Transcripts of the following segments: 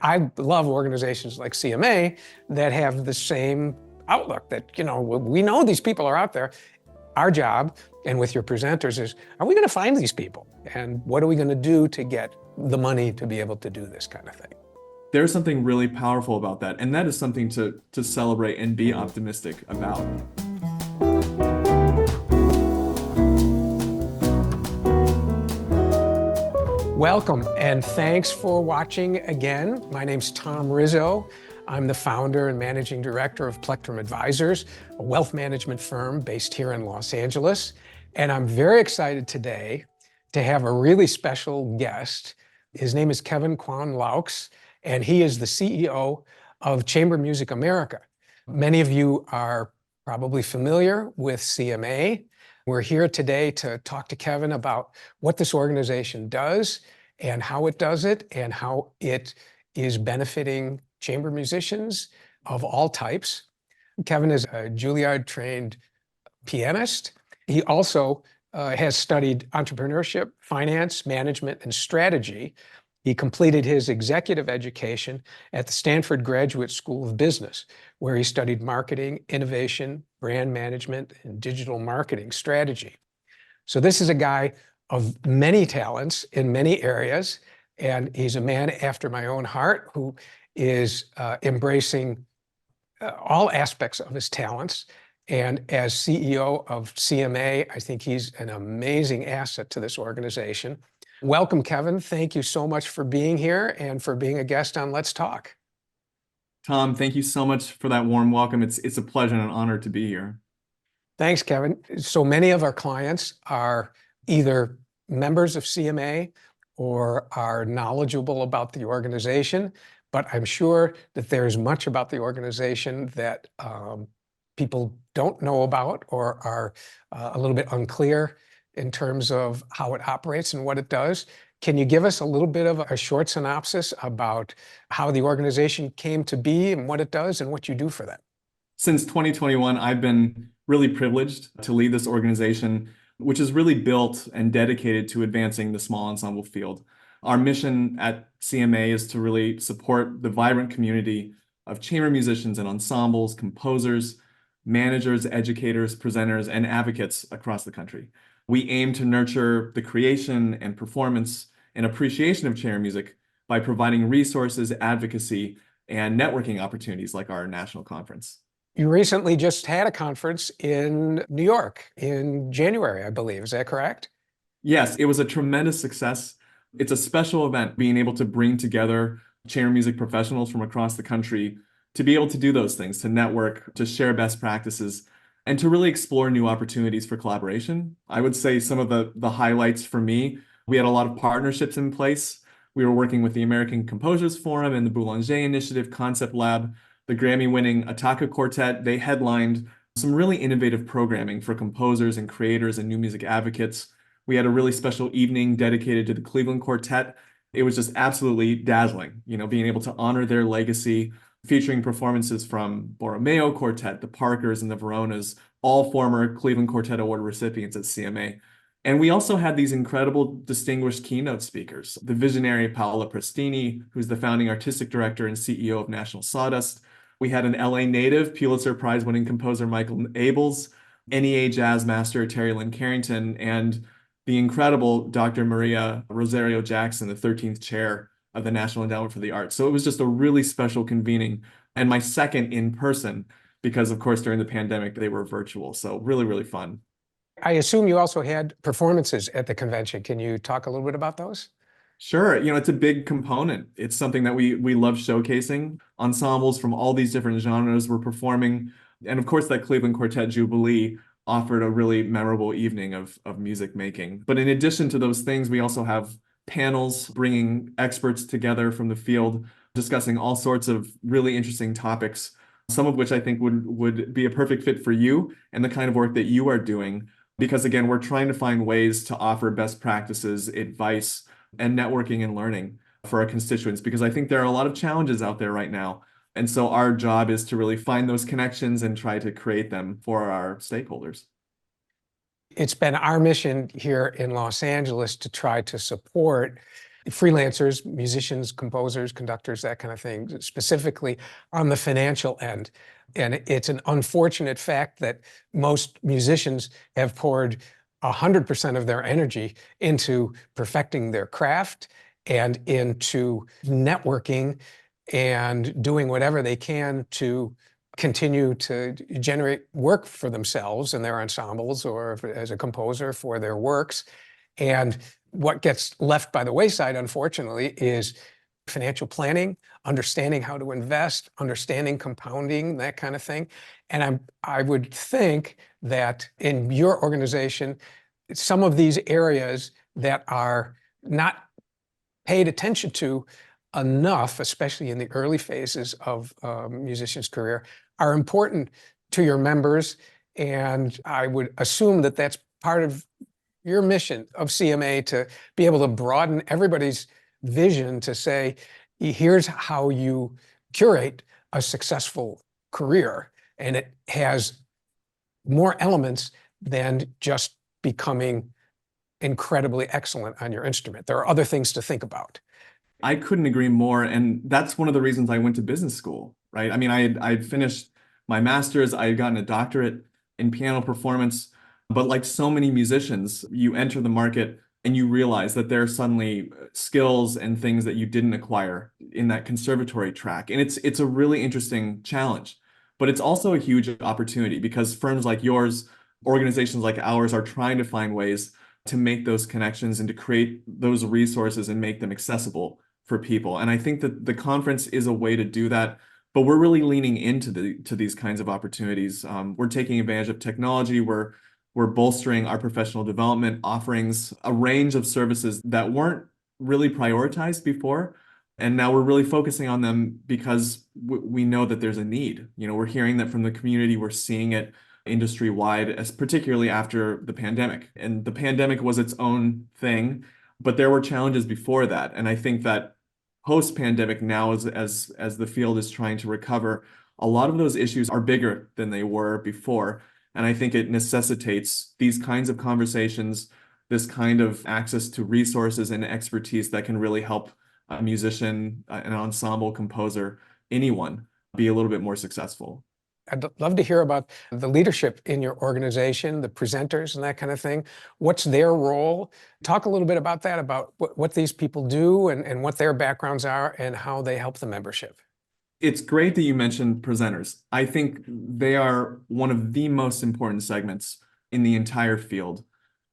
I love organizations like CMA that have the same outlook that, we know these people are out there. Our job, and with your presenters, is are we going to find these people? And what are we going to do to get the money to be able to do this kind of thing? There's something really powerful about that, and that is something to celebrate and be optimistic about. Welcome, and thanks for watching again. My name's Tom Rizzo. I'm the founder and managing director of Plectrum Advisors, a wealth management firm based here in Los Angeles. And I'm very excited today to have a really special guest. His name is Kevin Kwan Loucks, and he is the CEO of Chamber Music America. Many of you are probably familiar with CMA. We're here today to talk to Kevin about what this organization does and how it does it and how it is benefiting chamber musicians of all types. Kevin is a Juilliard-trained pianist. He also has studied entrepreneurship, finance, management, and strategy. He completed his executive education at the Stanford Graduate School of Business, where he studied marketing, innovation, brand management, and digital marketing strategy. So this is a guy of many talents in many areas, and he's a man after my own heart who is embracing all aspects of his talents. And as CEO of CMA, I think he's an amazing asset to this organization. Welcome, Kevin. Thank you so much for being here and for being a guest on Let's Talk. Tom, thank you so much for that warm welcome. It's a pleasure and an honor to be here. Thanks, Kevin. So many of our clients are either members of CMA or are knowledgeable about the organization, but I'm sure that there's much about the organization that people don't know about or are a little bit unclear in terms of how it operates and what it does. Can you give us a little bit of a short synopsis about how the organization came to be and what it does and what you do for them? Since 2021, I've been really privileged to lead this organization, which is really built and dedicated to advancing the small ensemble field. Our mission at CMA is to really support the vibrant community of chamber musicians and ensembles, composers, managers, educators, presenters, and advocates across the country. We aim to nurture the creation and performance and appreciation of chamber music by providing resources, advocacy, and networking opportunities like our national conference. You recently just had a conference in New York in January, I believe. Is that correct? Yes, it was a tremendous success. It's a special event, being able to bring together chamber music professionals from across the country to be able to do those things, to network, to share best practices, and to really explore new opportunities for collaboration. I would say some of the highlights for me, we had a lot of partnerships in place. We were working with the American Composers Forum and the Boulanger Initiative Concept Lab, the Grammy-winning Ataka Quartet. They headlined some really innovative programming for composers and creators and new music advocates. We had a really special evening dedicated to the Cleveland Quartet. It was just absolutely dazzling, being able to honor their legacy, featuring performances from Borromeo Quartet, the Parkers, and the Veronas, all former Cleveland Quartet Award recipients at CMA. And we also had these incredible distinguished keynote speakers, the visionary Paola Prestini, who's the founding artistic director and CEO of National Sawdust. We had an LA native, Pulitzer Prize-winning composer Michael Abels, NEA jazz master Terry Lynn Carrington, and the incredible Dr. Maria Rosario Jackson, the 13th chair of the National Endowment for the Arts. So it was just a really special convening, and my second in person, because of course during the pandemic they were virtual. So really, really fun. I assume you also had performances at the convention. Can you talk a little bit about those? Sure. It's a big component. It's something that we love showcasing. Ensembles from all these different genres were performing. And of course, that Cleveland Quartet Jubilee offered a really memorable evening of music making. But in addition to those things, we also have panels bringing experts together from the field, discussing all sorts of really interesting topics, some of which I think would be a perfect fit for you and the kind of work that you are doing. Because again, we're trying to find ways to offer best practices, advice, and networking and learning for our constituents, because I think there are a lot of challenges out there right now. And so our job is to really find those connections and try to create them for our stakeholders. It's been our mission here in Los Angeles to try to support freelancers, musicians, composers, conductors, that kind of thing, specifically on the financial end. And it's an unfortunate fact that most musicians have poured 100% of their energy into perfecting their craft and into networking and doing whatever they can to continue to generate work for themselves and their ensembles, or as a composer for their works. And what gets left by the wayside, unfortunately, is financial planning, understanding how to invest, understanding compounding, that kind of thing. And I would think that in your organization, some of these areas that are not paid attention to enough, especially in the early phases of a musician's career, are important to your members. And I would assume that that's part of your mission of CMA, to be able to broaden everybody's vision to say, here's how you curate a successful career. And it has more elements than just becoming incredibly excellent on your instrument. There are other things to think about. I couldn't agree more. And that's one of the reasons I went to business school, right? I mean, I'd finished my master's, I had gotten a doctorate in piano performance, but like so many musicians, you enter the market and you realize that there are suddenly skills and things that you didn't acquire in that conservatory track. And it's a really interesting challenge, but it's also a huge opportunity because firms like yours, organizations like ours, are trying to find ways to make those connections and to create those resources and make them accessible for people. And I think that the conference is a way to do that, but we're really leaning into these kinds of opportunities. We're taking advantage of technology. We're bolstering our professional development offerings, a range of services that weren't really prioritized before. And now we're really focusing on them because we know that there's a need. You know, we're hearing that from the community, we're seeing it industry-wide, as particularly after the pandemic. And the pandemic was its own thing, but there were challenges before that. And I think that post-pandemic now, as the field is trying to recover, a lot of those issues are bigger than they were before. And I think it necessitates these kinds of conversations, this kind of access to resources and expertise that can really help a musician, an ensemble composer, anyone be a little bit more successful. I'd love to hear about the leadership in your organization, the presenters and that kind of thing. What's their role? Talk a little bit about that, about what these people do and what their backgrounds are and how they help the membership. It's great that you mentioned presenters. I think they are one of the most important segments in the entire field.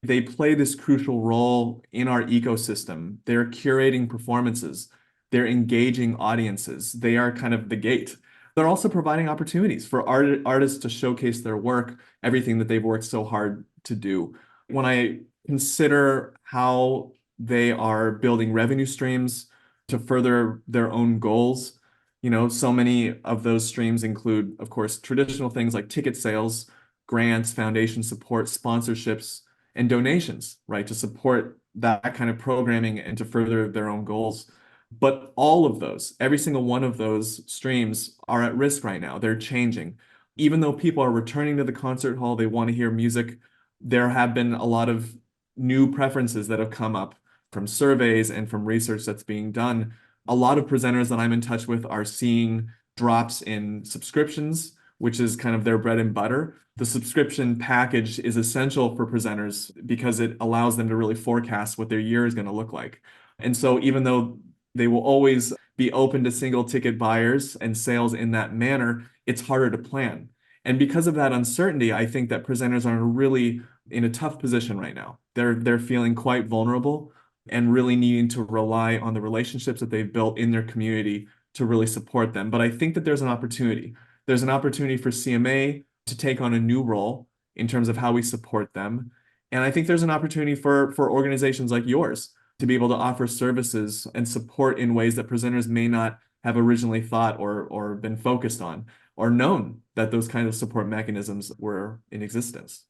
They play this crucial role in our ecosystem. They're curating performances. They're engaging audiences. They are kind of the gate. They're also providing opportunities for artists to showcase their work, everything that they've worked so hard to do. When I consider how they are building revenue streams to further their own goals, you know, so many of those streams include, of course, traditional things like ticket sales, grants, foundation support, sponsorships, and donations, right, to support that kind of programming and to further their own goals. But all of those, every single one of those streams are at risk right now. They're changing. Even though people are returning to the concert hall, they want to hear music, there have been a lot of new preferences that have come up from surveys and from research that's being done. A lot of presenters that I'm in touch with are seeing drops in subscriptions, which is kind of their bread and butter. The subscription package is essential for presenters because it allows them to really forecast what their year is going to look like. And so even though they will always be open to single ticket buyers and sales in that manner, it's harder to plan. And because of that uncertainty, I think that presenters are really in a tough position right now. They're feeling quite vulnerable and really needing to rely on the relationships that they've built in their community to really support them. But I think that there's an opportunity. There's an opportunity for CMA to take on a new role in terms of how we support them. And I think there's an opportunity for organizations like yours to be able to offer services and support in ways that presenters may not have originally thought or been focused on or known that those kinds of support mechanisms were in existence.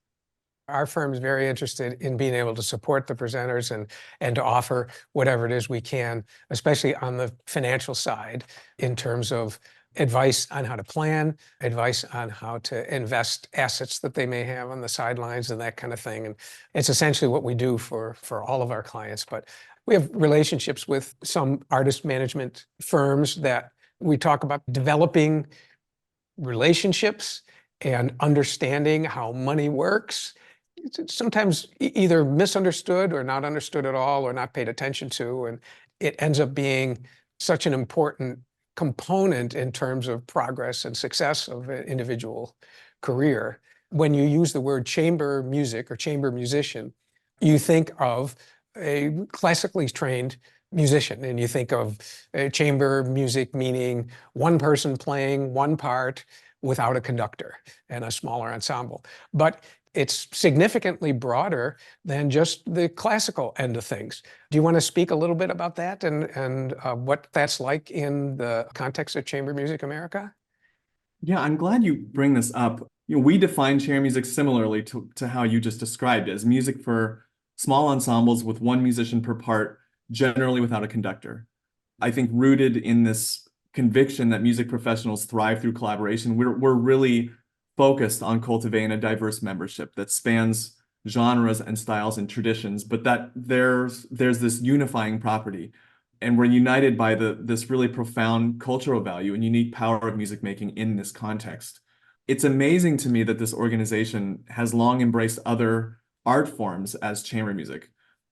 Our firm is very interested in being able to support the presenters and to offer whatever it is we can, especially on the financial side, in terms of advice on how to plan, advice on how to invest assets that they may have on the sidelines and that kind of thing. And it's essentially what we do for all of our clients. But We have relationships with some artist management firms that we talk about developing relationships and understanding how money works. It's sometimes either misunderstood or not understood at all or not paid attention to. And it ends up being such an important component in terms of progress and success of an individual career. When you use the word chamber music or chamber musician, you think of a classically trained musician, and you think of chamber music meaning one person playing one part without a conductor and a smaller ensemble. But it's significantly broader than just the classical end of things. Do you want to speak a little bit about that and what that's like in the context of Chamber Music America? Yeah, I'm glad you bring this up. We define chamber music similarly to how you just described it, as music for small ensembles with one musician per part, generally without a conductor. I think rooted in this conviction that music professionals thrive through collaboration, we're really focused on cultivating a diverse membership that spans genres and styles and traditions, but that there's this unifying property. And we're united by this really profound cultural value and unique power of music making in this context. It's amazing to me that this organization has long embraced other art forms as chamber music,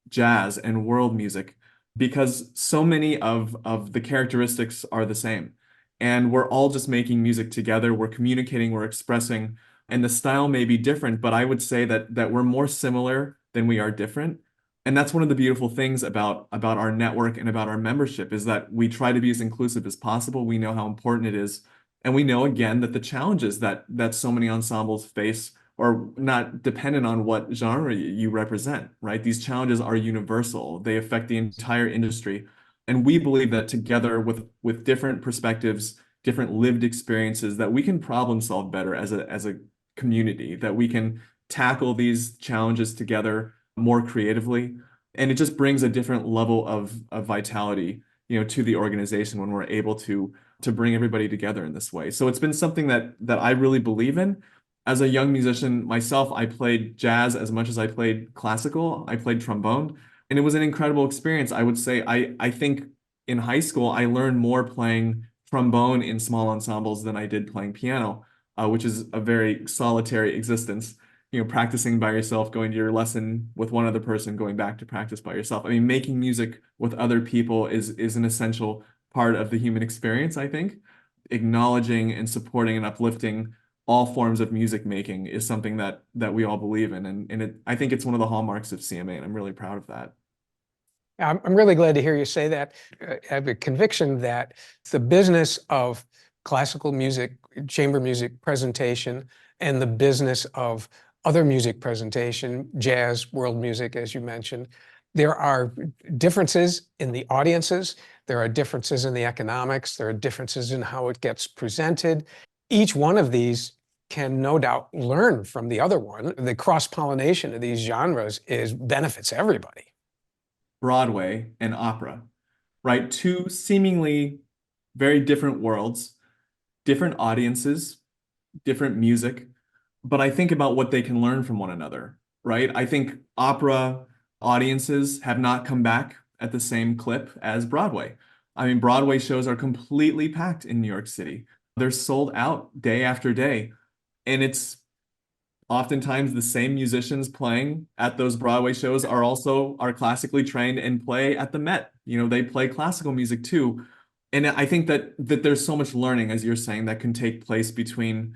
jazz, and world music, because so many of the characteristics are the same. And we're all just making music together, we're communicating, we're expressing, and the style may be different, but I would say that we're more similar than we are different. And that's one of the beautiful things about our network and about our membership is that we try to be as inclusive as possible. We know how important it is. And we know again that the challenges that so many ensembles face are not dependent on what genre you represent, right? These challenges are universal. They affect the entire industry. And we believe that together with different perspectives, different lived experiences, that we can problem solve better as a community, that we can tackle these challenges together more creatively. And it just brings a different level of vitality, to the organization when we're able to bring everybody together in this way. So it's been something that I really believe in. As a young musician myself, I played jazz as much as I played classical. I played trombone, and it was an incredible experience. I would say I think in high school, I learned more playing trombone in small ensembles than I did playing piano, which is a very solitary existence. Practicing by yourself, going to your lesson with one other person, going back to practice by yourself. I mean, making music with other people is an essential part of the human experience, I think. Acknowledging and supporting and uplifting all forms of music making is something that we all believe in. And I think it's one of the hallmarks of CMA, and I'm really proud of that. I'm really glad to hear you say that. I have a conviction that the business of classical music, chamber music presentation, and the business of other music presentation, jazz, world music, as you mentioned, there are differences in the audiences, there are differences in the economics, there are differences in how it gets presented. Each one of these can no doubt learn from the other one. The cross-pollination of these genres benefits everybody. Broadway and opera, right? Two seemingly very different worlds, different audiences, different music, but I think about what they can learn from one another, right? I think opera audiences have not come back at the same clip as Broadway. I mean, Broadway shows are completely packed in New York City. They're sold out day after day. And it's oftentimes the same musicians playing at those Broadway shows are classically trained and play at the Met. They play classical music too. And I think that there's so much learning, as you're saying, that can take place between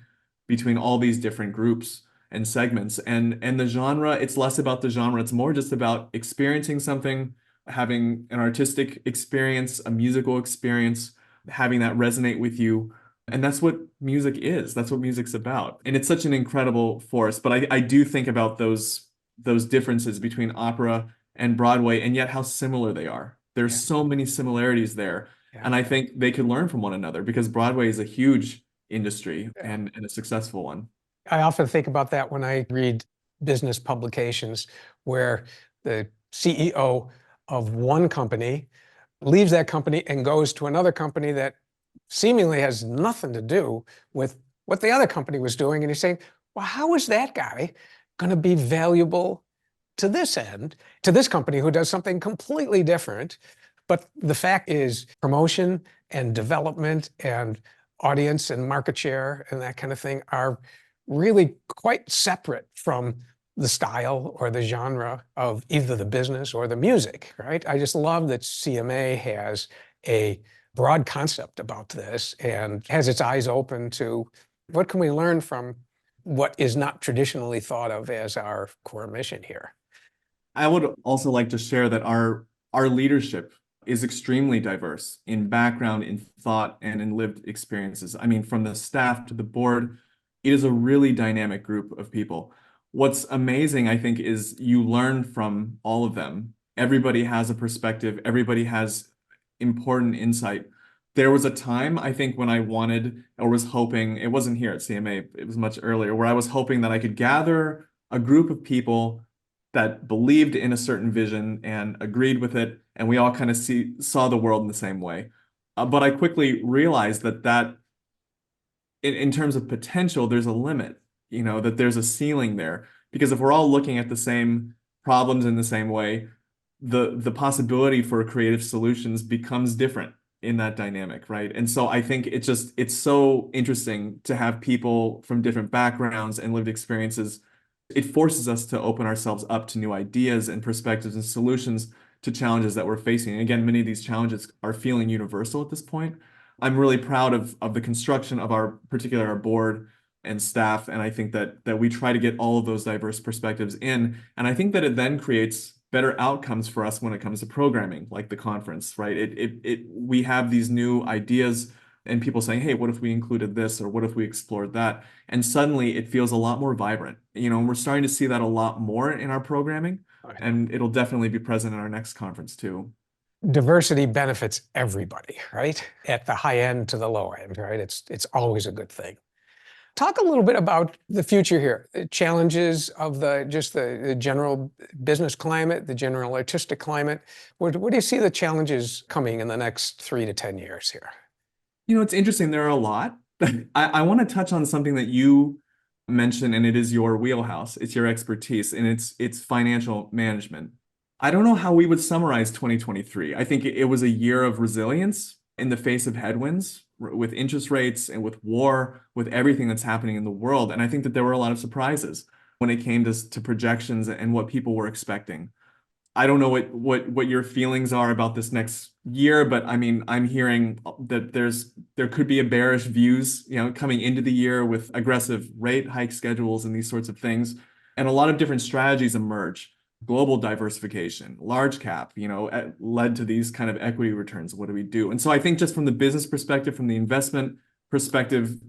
all these different groups and segments. And the genre, it's less about the genre. It's more just about experiencing something, having an artistic experience, a musical experience, having that resonate with you. And that's what music is. That's what music's about. And it's such an incredible force. But I do think about those differences between opera and Broadway, and yet how similar they are. There's so many similarities there. Yeah. And I think they could learn from one another because Broadway is a huge industry and a successful one. I often think about that when I read business publications where the CEO of one company leaves that company and goes to another company that seemingly has nothing to do with what the other company was doing. And he's saying, well, how is that guy going to be valuable to this end, to this company who does something completely different. But the fact is, promotion and development and audience and market share and that kind of thing are really quite separate from the style or the genre of either the business or the music, right? I just love that CMA has a broad concept about this and has its eyes open to what can we learn from what is not traditionally thought of as our core mission here. I would also like to share that our leadership is extremely diverse in background, in thought, and in lived experiences. I mean, from the staff to the board, it is a really dynamic group of people. What's amazing, I think, is you learn from all of them. Everybody has a perspective, everybody has important insight. There was a time, I think, when I wanted or was hoping, it wasn't here at CMA, it was much earlier, where I was hoping that I could gather a group of people that believed in a certain vision and agreed with it, and we all kind of saw the world in the same way. But I quickly realized that in terms of potential, there's a limit, that there's a ceiling there. Because if we're all looking at the same problems in the same way, the possibility for creative solutions becomes different in that dynamic, right? And so I think it's so interesting to have people from different backgrounds and lived experiences. It forces us to open ourselves up to new ideas and perspectives and solutions to challenges that we're facing. And again, many of these challenges are feeling universal at this point. I'm really proud of the construction of our board and staff. And I think that we try to get all of those diverse perspectives in. And I think that it then creates better outcomes for us when it comes to programming, like the conference, right? We have these new ideas and people saying, hey, what if we included this, or what if we explored that? And suddenly it feels a lot more vibrant, and we're starting to see that a lot more in our programming, and it'll definitely be present in our next conference too. Diversity benefits everybody, right? At the high end to the low end, right? It's always a good thing. Talk a little bit about the future here, the challenges of the general business climate, the general artistic climate. Where do you see the challenges coming in the next 3 to 10 years here? It's interesting. There are a lot. I want to touch on something that you mentioned, and it is your wheelhouse. It's your expertise, and it's financial management. I don't know how we would summarize 2023. I think it was a year of resilience in the face of headwinds with interest rates and with war, with everything that's happening in the world. And I think that there were a lot of surprises when it came to projections and what people were expecting. I don't know what your feelings are about this next year, but I mean, I'm hearing that there could be a bearish views, coming into the year with aggressive rate hike schedules and these sorts of things. And a lot of different strategies emerge. Global diversification, large cap, led to these kind of equity returns. What do we do? And so I think just from the business perspective, from the investment perspective,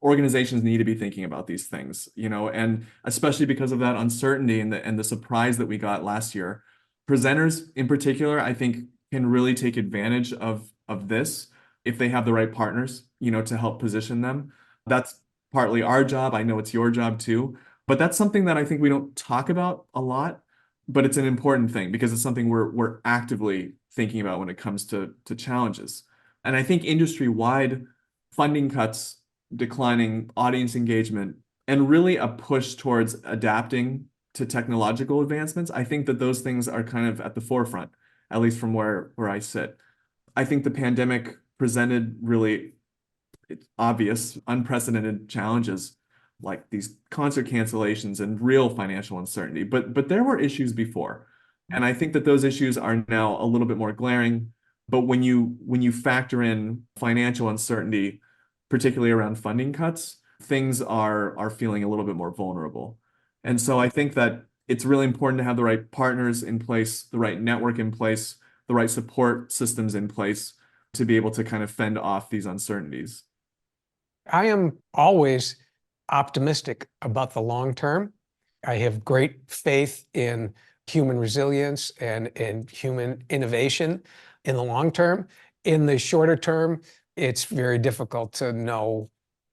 organizations need to be thinking about these things, and especially because of that uncertainty and the surprise that we got last year. Presenters in particular, I think, can really take advantage of this if they have the right partners, to help position them. That's partly our job. I know it's your job too, but that's something that I think we don't talk about a lot. But it's an important thing because it's something we're actively thinking about when it comes to challenges. And I think industry-wide funding cuts, declining audience engagement, and really a push towards adapting to technological advancements, I think that those things are kind of at the forefront, at least from where I sit. I think the pandemic presented really obvious, unprecedented challenges like these concert cancellations and real financial uncertainty. But there were issues before. And I think that those issues are now a little bit more glaring. But when you factor in financial uncertainty, particularly around funding cuts, things are feeling a little bit more vulnerable. And so I think that it's really important to have the right partners in place, the right network in place, the right support systems in place to be able to kind of fend off these uncertainties. I am always optimistic about the long term. I have great faith in human resilience and in human innovation in the long term. In the shorter term, it's very difficult to know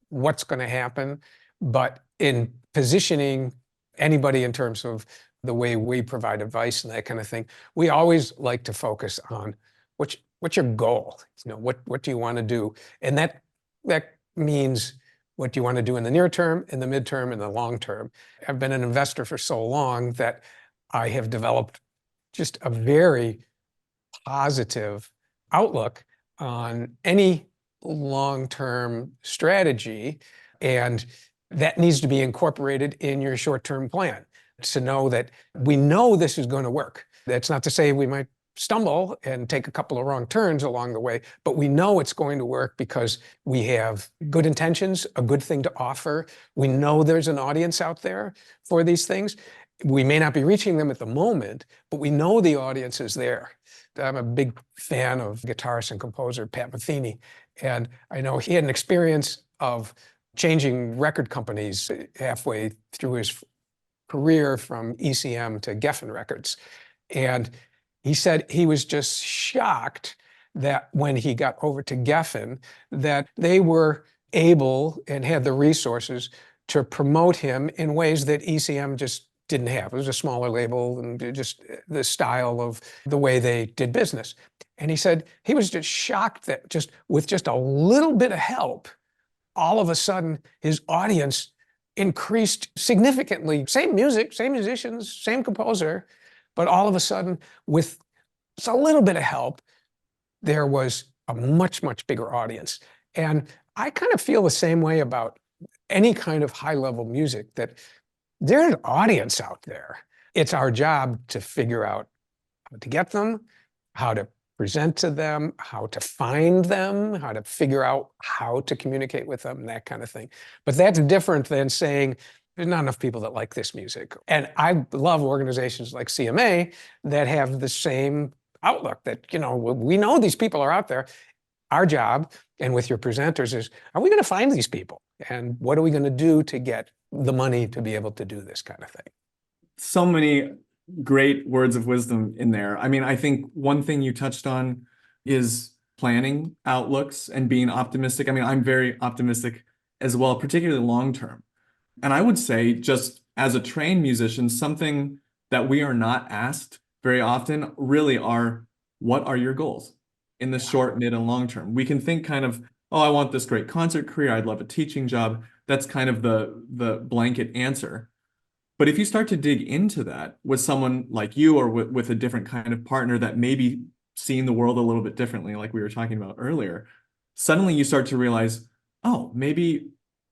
what's going to happen. But in positioning anybody in terms of the way we provide advice and that kind of thing, we always like to focus on what's your goal? What do you want to do? And that means what do you want to do in the near term, in the midterm, in the long term. I've been an investor for so long that I have developed just a very positive outlook on any long-term strategy. And that needs to be incorporated in your short-term plan to know that we know this is going to work. That's not to say we might stumble and take a couple of wrong turns along the way, but we know it's going to work because we have good intentions, a good thing to offer. We know there's an audience out there for these things. We may not be reaching them at the moment, but we know the audience is there. I'm a big fan of guitarist and composer Pat Metheny, and I know he had an experience of changing record companies halfway through his career from ECM to Geffen Records. And he said he was just shocked that when he got over to Geffen, that they were able and had the resources to promote him in ways that ECM just didn't have. It was a smaller label and just the style of the way they did business. And he said he was just shocked that just with just a little bit of help, all of a sudden his audience increased significantly. Same music, same musicians, same composer, but all of a sudden with just a little bit of help, there was a much, much bigger audience. And I kind of feel the same way about any kind of high-level music, that there's an audience out there. It's our job to figure out how to get them, how to present to them, how to find them, how to figure out how to communicate with them, that kind of thing. But that's different than saying, there's not enough people that like this music. And I love organizations like CMA that have the same outlook, that, we know these people are out there. Our job, and with your presenters, is, are we going to find these people? And what are we going to do to get the money to be able to do this kind of thing? So many great words of wisdom in there. I mean, I think one thing you touched on is planning outlooks and being optimistic. I mean, I'm very optimistic as well, particularly long term. And I would say, just as a trained musician, something that we are not asked very often really are, what are your goals in the short, mid, and long term? We can think kind of, oh, I want this great concert career, I'd love a teaching job. That's kind of the blanket answer. But if you start to dig into that with someone like you, or with a different kind of partner that may be seeing the world a little bit differently, like we were talking about earlier, suddenly you start to realize, oh, maybe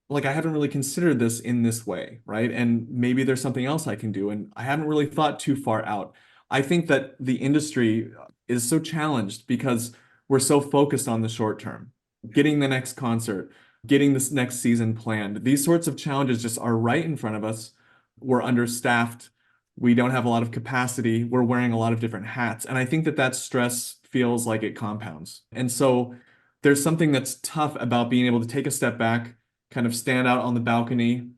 like I haven't really considered this in this way, right? And maybe there's something else I can do, and I haven't really thought too far out. I think that the industry is so challenged because we're so focused on the short term, getting the next concert, getting this next season planned. These sorts of challenges just are right in front of us. We're understaffed. We don't have a lot of capacity. We're wearing a lot of different hats. And I think that stress feels like it compounds. And so there's something that's tough about being able to take a step back, kind of stand out on the balcony,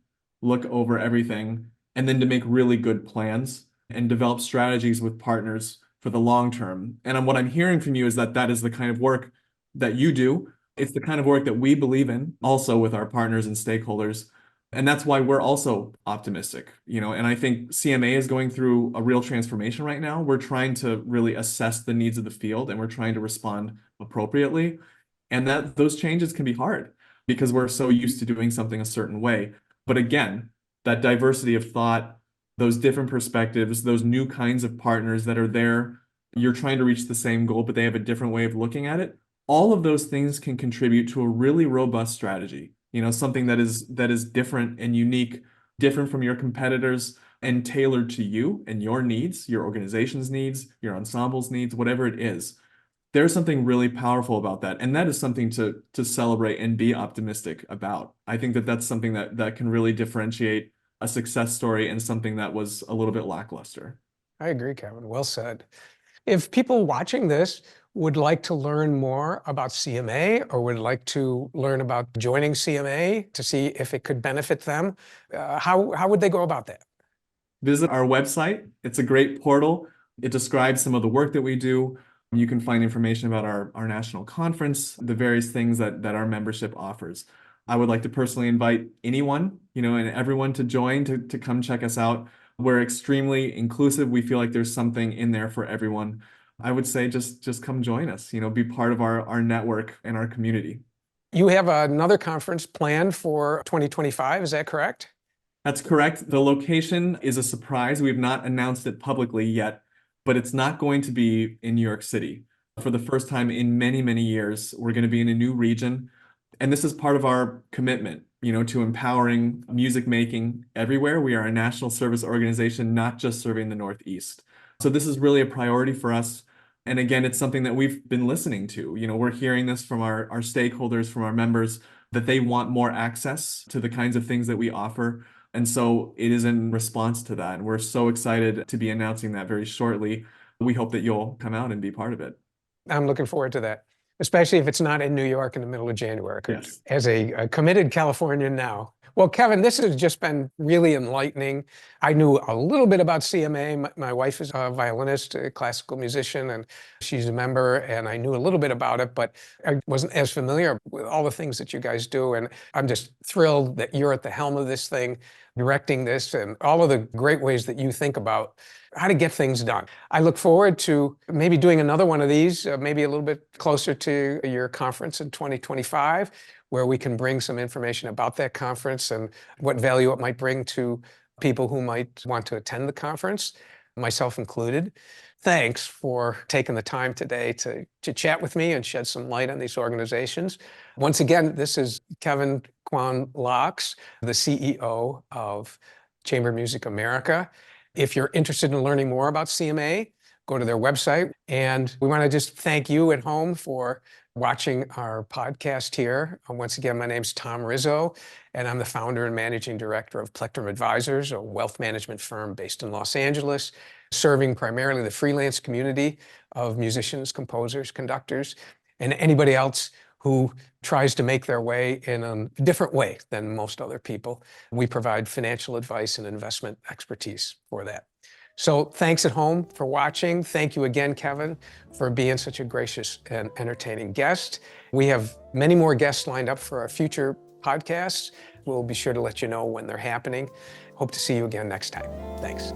look over everything, and then to make really good plans and develop strategies with partners for the long term. And what I'm hearing from you is that is the kind of work that you do. It's the kind of work that we believe in also with our partners and stakeholders. And that's why we're also optimistic, and I think CMA is going through a real transformation right now. We're trying to really assess the needs of the field, and we're trying to respond appropriately. And that those changes can be hard because we're so used to doing something a certain way. But again, that diversity of thought, those different perspectives, those new kinds of partners that are there, you're trying to reach the same goal, but they have a different way of looking at it. All of those things can contribute to a really robust strategy. Something that is different and unique, different from your competitors, and tailored to you and your needs, your organization's needs, your ensemble's needs, whatever it is. There's something really powerful about that. And that is something to celebrate and be optimistic about. I think that's something that can really differentiate a success story and something that was a little bit lackluster. I agree, Kevin. Well said. If people watching this would like to learn more about CMA, or would like to learn about joining CMA to see if it could benefit them, how would they go about that? Visit our website. It's a great portal. It describes some of the work that we do. You can find information about our national conference, the various things that our membership offers. I would like to personally invite anyone, and everyone to join, to come check us out. We're extremely inclusive. We feel like there's something in there for everyone. I would say just come join us, be part of our network and our community. You have another conference planned for 2025, is that correct? That's correct. The location is a surprise. We've not announced it publicly yet, but it's not going to be in New York City. For the first time in many, many years, we're going to be in a new region. And this is part of our commitment, to empowering music making everywhere. We are a national service organization, not just serving the Northeast. So this is really a priority for us. And again, it's something that we've been listening to. We're hearing this from our stakeholders, from our members, that they want more access to the kinds of things that we offer. And so it is in response to that. And we're so excited to be announcing that very shortly. We hope that you'll come out and be part of it. I'm looking forward to that, especially if it's not in New York in the middle of January. Yes. As a committed Californian now. Well, Kevin, this has just been really enlightening. I knew a little bit about CMA. My wife is a violinist, a classical musician, and she's a member, and I knew a little bit about it, but I wasn't as familiar with all the things that you guys do. And I'm just thrilled that you're at the helm of this thing, directing this, and all of the great ways that you think about how to get things done. I look forward to maybe doing another one of these, maybe a little bit closer to your conference in 2025, where we can bring some information about that conference and what value it might bring to people who might want to attend the conference, myself included. Thanks for taking the time today to chat with me and shed some light on these organizations. Once again, this is Kevin Kwan Loucks, the CEO of Chamber Music America. If you're interested in learning more about CMA, go to their website. And we want to just thank you at home for watching our podcast here. Once again, my name's Tom Rizzo, and I'm the founder and managing director of Plectrum Advisors, a wealth management firm based in Los Angeles, serving primarily the freelance community of musicians, composers, conductors, and anybody else who tries to make their way in a different way than most other people. We provide financial advice and investment expertise for that. So thanks at home for watching. Thank you again, Kevin, for being such a gracious and entertaining guest. We have many more guests lined up for our future podcasts. We'll be sure to let you know when they're happening. Hope to see you again next time. Thanks.